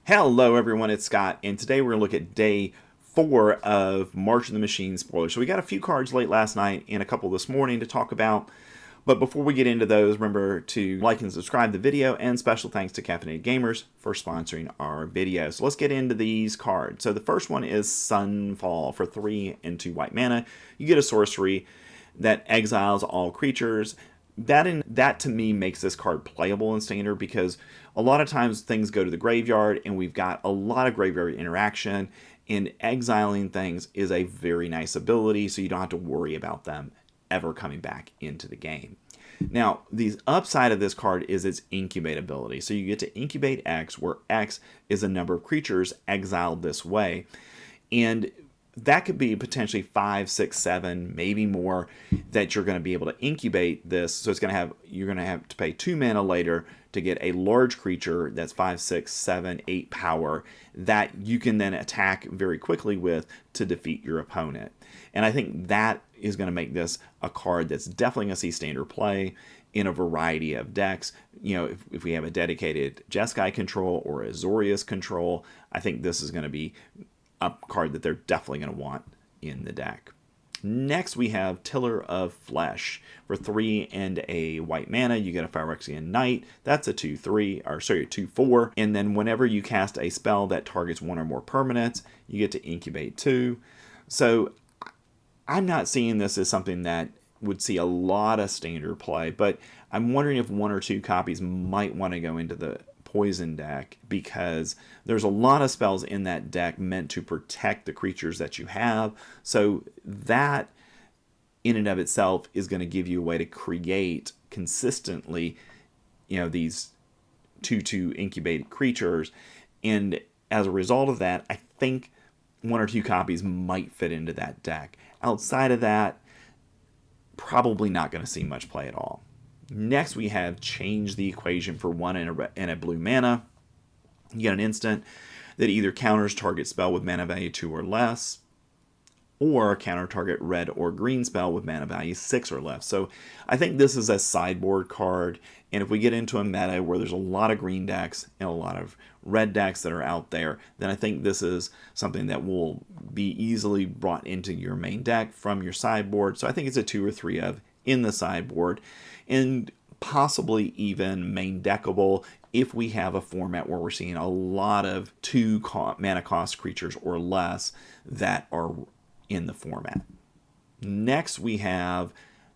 Hello everyone, it's Scott, and today we're going to look at day 4 of March of the Machine spoilers. So we got a few cards late last night and a couple this morning to talk about, but before we get into those, remember to like and subscribe the video, and special thanks to Caffeinated Gamers for sponsoring our video. So let's get into these cards. So the first one is Sunfall for 3 and 2 white mana. You get a sorcery that exiles all creatures. That to me makes this card playable in Standard, because a lot of times things go to the graveyard and we've got a lot of graveyard interaction, and exiling things is a very nice ability, so you don't have to worry about them ever coming back into the game. Now, the upside of this card is its incubate ability. So you get to incubate X, where X is the number of creatures exiled this way. And that could be potentially 5, 6, 7, maybe more, that you're going to be able to incubate this. So you're going to have to pay 2 mana later to get a large creature that's 5, 6, 7, 8 power that you can then attack very quickly with to defeat your opponent. And I think that is going to make this a card that's definitely going to see Standard play in a variety of decks. You know, if we have a dedicated Jeskai control or a Azorius control, I think this is going to be a card that they're definitely going to want in the deck. Next, we have Tiller of Flesh for 3 and a white mana. You get a Phyrexian Knight. That's a 2/4. And then whenever you cast a spell that targets one or more permanents, you get to incubate 2. So I'm not seeing this as something that would see a lot of Standard play, but I'm wondering if 1 or 2 copies might want to go into the poison deck, because there's a lot of spells in that deck meant to protect the creatures that you have. So that in and of itself is going to give you a way to create consistently, these 2/2 incubated creatures. And as a result of that, I think 1 or 2 copies might fit into that deck. Outside of that, probably not going to see much play at all. Next, we have Change the Equation for 1 and a blue mana. You get an instant that either counters target spell with mana value 2 or less, or counter target red or green spell with mana value 6 or less. So I think this is a sideboard card, and if we get into a meta where there's a lot of green decks and a lot of red decks that are out there, then I think this is something that will be easily brought into your main deck from your sideboard. So I think it's a 2 or 3 of in the sideboard, and possibly even main deckable if we have a format where we're seeing a lot of 2 mana cost creatures or less that are in the format. Next, we have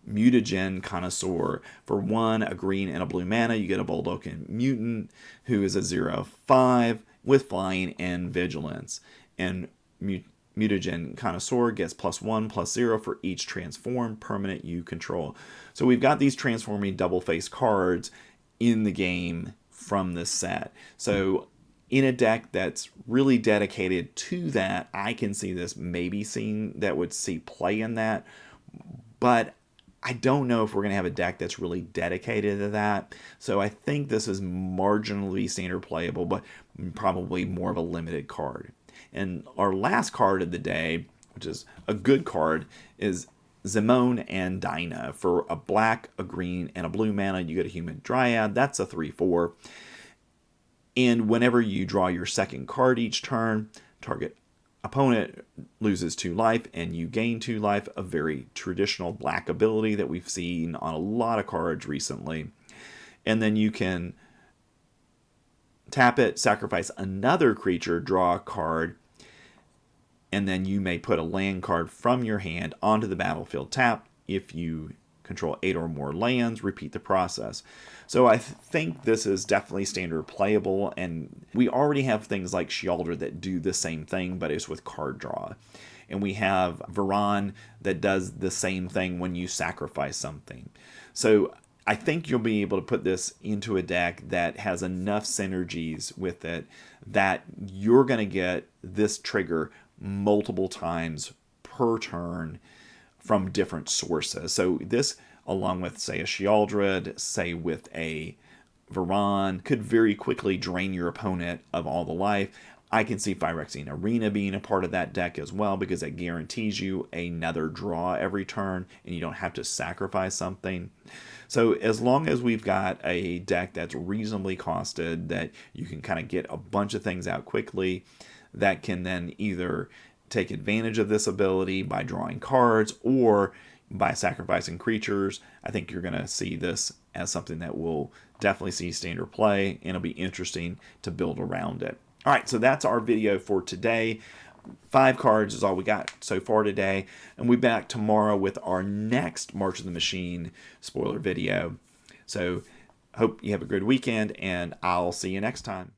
Mutagen Connoisseur. For 1, a green and a blue mana, you get a Boldokan Mutant who is a 0/5 with flying and vigilance. And Mutagen Connoisseur gets +1/+0 for each transform permanent you control. So we've got these transforming double-face cards in the game from this set. So in a deck that's really dedicated to that, I can see this maybe that would see play in that. But I don't know if we're going to have a deck that's really dedicated to that. So I think this is marginally Standard playable, but probably more of a limited card. And our last card of the day, which is a good card, is Zimone and Dinah. For a black, a green, and a blue mana, you get a Human Dryad. That's a 3/4. And whenever you draw your second card each turn, target opponent loses 2 life and you gain 2 life. A very traditional black ability that we've seen on a lot of cards recently. And then you can tap it, sacrifice another creature, draw a card, and then you may put a land card from your hand onto the battlefield tapped. If you control 8 or more lands, repeat the process. So I think this is definitely Standard playable, and we already have things like Sheoldred that do the same thing, but it's with card draw. And we have Varan that does the same thing when you sacrifice something. So I think you'll be able to put this into a deck that has enough synergies with it that you're going to get this trigger multiple times per turn from different sources. So this, along with, say, a Sheoldred, say with a Varan, could very quickly drain your opponent of all the life. I can see Phyrexian Arena being a part of that deck as well, because it guarantees you another draw every turn and you don't have to sacrifice something. So as long as we've got a deck that's reasonably costed, that you can kind of get a bunch of things out quickly, that can then either take advantage of this ability by drawing cards or by sacrificing creatures, I think you're going to see this as something that will definitely see standard play, and it'll be interesting to build around it. All right, so that's our video for today. 5 cards is all we got so far today, and we'll be back tomorrow with our next March of the Machine spoiler video. So hope you have a good weekend, and I'll see you next time.